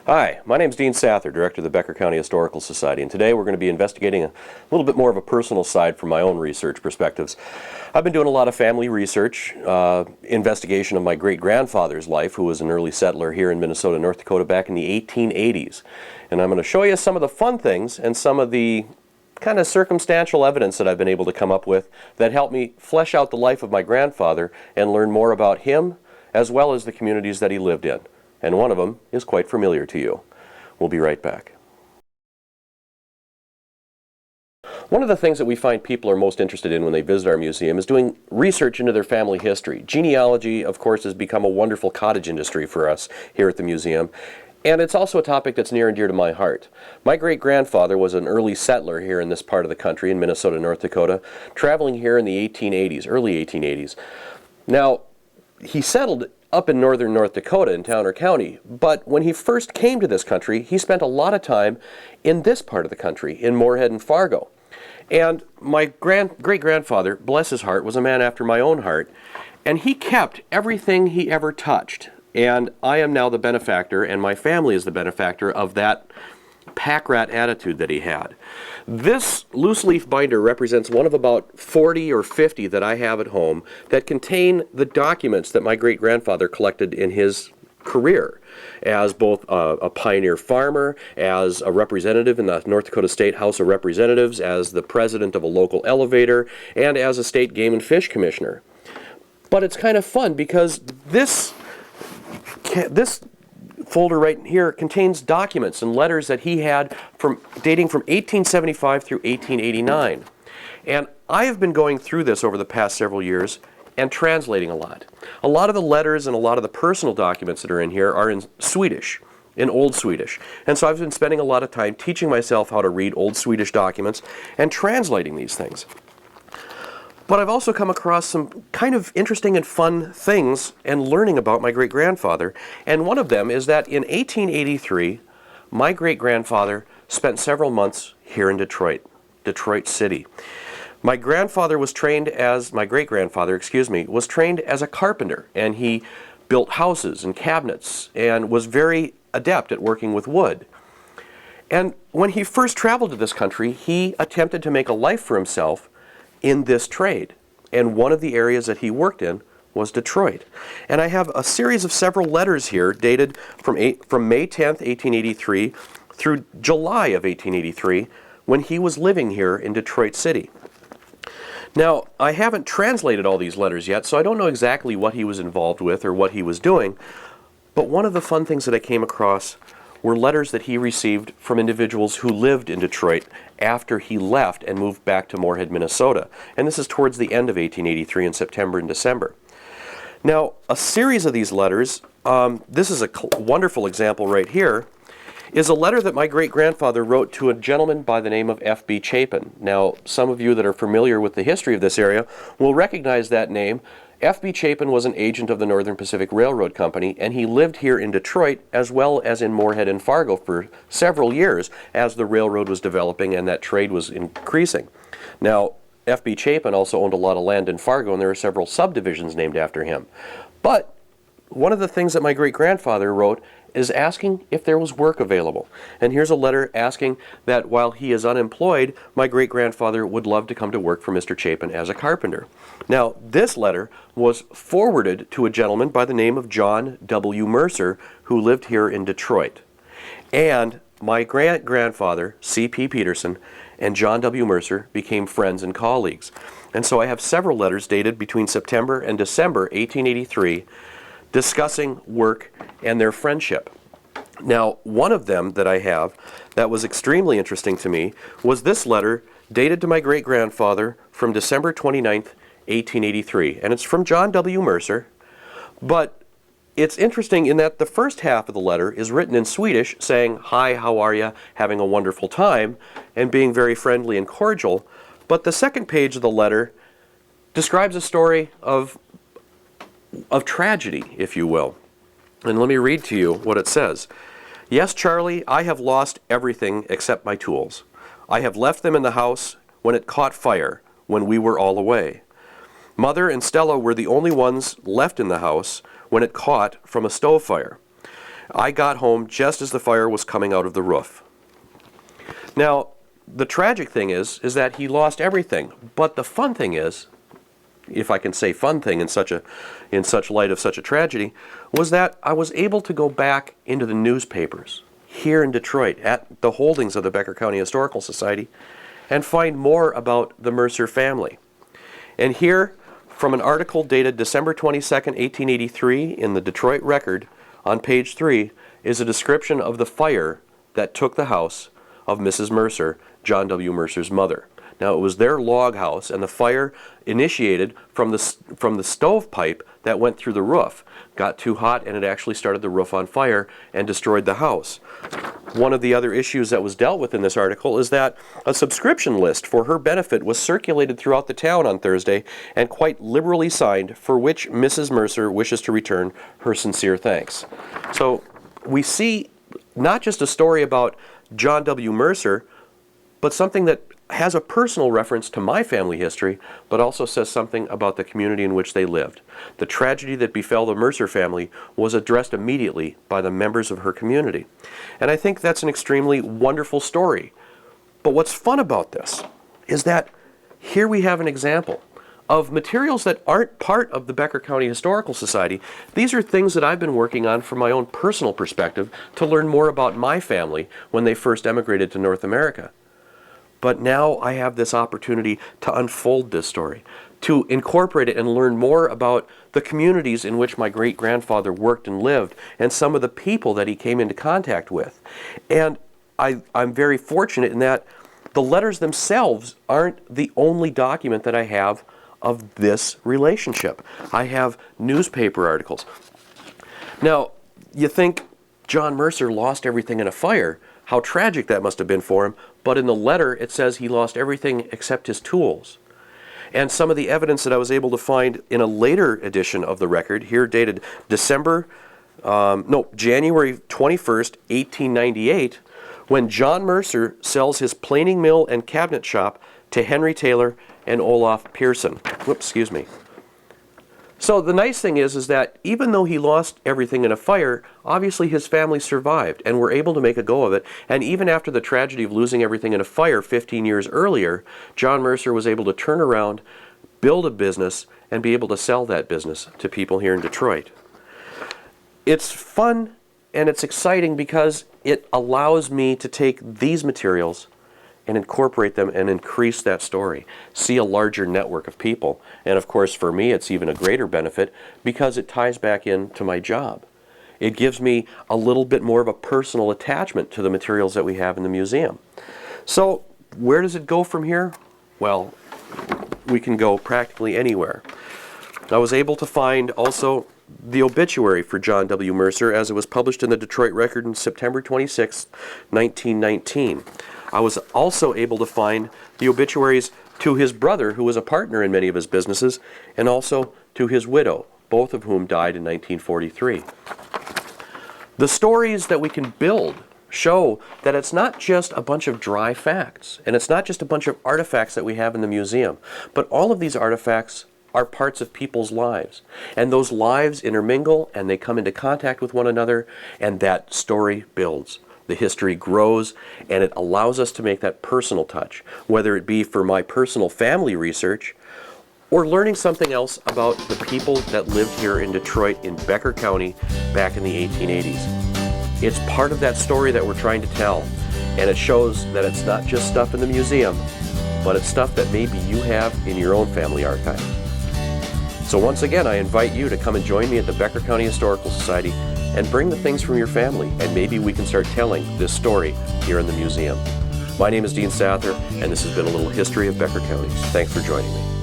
Hi, my name is Dean Sather, Director of the Becker County Historical Society, and today we're going to be investigating a little bit more of a personal side from my own research perspectives. I've been doing a lot of family research, investigation of my great-grandfather's life, who was an early settler here in Minnesota, North Dakota back in the 1880s. And I'm going to show you some of the fun things and some of the kind of circumstantial evidence that I've been able to come up with that helped me flesh out the life of my grandfather and learn more about him as well as the communities that he lived in. And one of them is quite familiar to you. We'll be right back. One of the things that we find people are most interested in when they visit our museum is doing research into their family history. Genealogy, of course, has become a wonderful cottage industry for us here at the museum. And it's also a topic that's near and dear to my heart. My great-grandfather was an early settler here in this part of the country, in Minnesota, North Dakota, traveling here in the 1880s, early 1880s. Now, he settled up in northern North Dakota in Towner County, but when he first came to this country, he spent a lot of time in this part of the country, in Moorhead and Fargo. And my great-grandfather, bless his heart, was a man after my own heart, and he kept everything he ever touched. And I am now the benefactor, and my family is the benefactor of that pack rat attitude that he had. This loose leaf binder represents one of about 40 or 50 that I have at home that contain the documents that my great-grandfather collected in his career as both a pioneer farmer, as a representative in the North Dakota State House of Representatives, as the president of a local elevator, and as a state game and fish commissioner. But it's kind of fun because this folder right here contains documents and letters that he had dating from 1875 through 1889. And I have been going through this over the past several years and translating a lot. A lot of the letters and a lot of the personal documents that are in here are in Swedish, in Old Swedish. And so I've been spending a lot of time teaching myself how to read Old Swedish documents and translating these things. But I've also come across some kind of interesting and fun things and learning about my great-grandfather. And one of them is that in 1883, my great-grandfather spent several months here in Detroit City. My great-grandfather, was trained as a carpenter, and he built houses and cabinets and was very adept at working with wood. And when he first traveled to this country, he attempted to make a life for himself in this trade, and one of the areas that he worked in was Detroit. And I have a series of several letters here dated from May 10th, 1883 through July of 1883 when he was living here in Detroit City. Now, I haven't translated all these letters yet, so I don't know exactly what he was involved with or what he was doing, but one of the fun things that I came across were letters that he received from individuals who lived in Detroit after he left and moved back to Moorhead, Minnesota. And this is towards the end of 1883 in September and December. Now, a series of these letters, this is a wonderful example right here, is a letter that my great-grandfather wrote to a gentleman by the name of F.B. Chapin. Now, some of you that are familiar with the history of this area will recognize that name. F.B. Chapin was an agent of the Northern Pacific Railroad Company, and he lived here in Detroit as well as in Moorhead and Fargo for several years as the railroad was developing and that trade was increasing. Now, F.B. Chapin also owned a lot of land in Fargo, and there are several subdivisions named after him. But one of the things that my great-grandfather wrote is asking if there was work available. And here's a letter asking that while he is unemployed, my great-grandfather would love to come to work for Mr. Chapin as a carpenter. Now, this letter was forwarded to a gentleman by the name of John W. Mercer, who lived here in Detroit. And my great-grandfather, C.P. Peterson, and John W. Mercer became friends and colleagues. And so I have several letters dated between September and December 1883 discussing work and their friendship. Now, one of them that I have that was extremely interesting to me was this letter dated to my great-grandfather from December 29th, 1883. And it's from John W. Mercer, but it's interesting in that the first half of the letter is written in Swedish saying, "Hi, how are you? Having a wonderful time," and being very friendly and cordial. But the second page of the letter describes a story of tragedy, if you will. And let me read to you what it says. "Yes, Charlie, I have lost everything except my tools. I have left them in the house when it caught fire, when we were all away. Mother and Stella were the only ones left in the house when it caught from a stove fire. I got home just as the fire was coming out of the roof. Now, the tragic thing is that he lost everything. But the fun thing is, if I can say fun thing in such light of such a tragedy, was that I was able to go back into the newspapers here in Detroit at the holdings of the Becker County Historical Society and find more about the Mercer family. And here, from an article dated December 22nd, 1883 in the Detroit Record, on page 3, is a description of the fire that took the house of Mrs. Mercer, John W. Mercer's mother. Now, it was their log house, and the fire initiated from the stovepipe that went through the roof. Got too hot, and it actually started the roof on fire and destroyed the house. One of the other issues that was dealt with in this article is that a subscription list for her benefit was circulated throughout the town on Thursday and quite liberally signed, for which Mrs. Mercer wishes to return her sincere thanks. So we see not just a story about John W. Mercer, but something that has a personal reference to my family history, but also says something about the community in which they lived. The tragedy that befell the Mercer family was addressed immediately by the members of her community. And I think that's an extremely wonderful story. But what's fun about this is that here we have an example of materials that aren't part of the Becker County Historical Society. These are things that I've been working on from my own personal perspective to learn more about my family when they first emigrated to North America. But now I have this opportunity to unfold this story, to incorporate it and learn more about the communities in which my great-grandfather worked and lived and some of the people that he came into contact with. And I'm very fortunate in that the letters themselves aren't the only document that I have of this relationship. I have newspaper articles. Now, you think John Mercer lost everything in a fire. How tragic that must have been for him. But in the letter, it says he lost everything except his tools. And some of the evidence that I was able to find in a later edition of the record, here dated January 21st, 1898, when John Mercer sells his planing mill and cabinet shop to Henry Taylor and Olaf Pearson. Whoops, excuse me. So the nice thing is that even though he lost everything in a fire, obviously his family survived and were able to make a go of it. And even after the tragedy of losing everything in a fire 15 years earlier, John Mercer was able to turn around, build a business, and be able to sell that business to people here in Detroit. It's fun and it's exciting because it allows me to take these materials and incorporate them and increase that story, see a larger network of people. And of course, for me, it's even a greater benefit because it ties back into my job. It gives me a little bit more of a personal attachment to the materials that we have in the museum. So where does it go from here? Well, we can go practically anywhere. I was able to find also the obituary for John W. Mercer as it was published in the Detroit Record on September 26, 1919. I was also able to find the obituaries to his brother, who was a partner in many of his businesses, and also to his widow, both of whom died in 1943. The stories that we can build show that it's not just a bunch of dry facts, and it's not just a bunch of artifacts that we have in the museum, but all of these artifacts are parts of people's lives. And those lives intermingle, and they come into contact with one another, and that story builds. The history grows, and it allows us to make that personal touch, whether it be for my personal family research or learning something else about the people that lived here in Detroit in Becker County back in the 1880s. It's part of that story that we're trying to tell, and it shows that it's not just stuff in the museum, but it's stuff that maybe you have in your own family archive. So once again, I invite you to come and join me at the Becker County Historical Society and bring the things from your family, and maybe we can start telling this story here in the museum. My name is Dean Sather, and this has been a little history of Becker County. Thanks for joining me.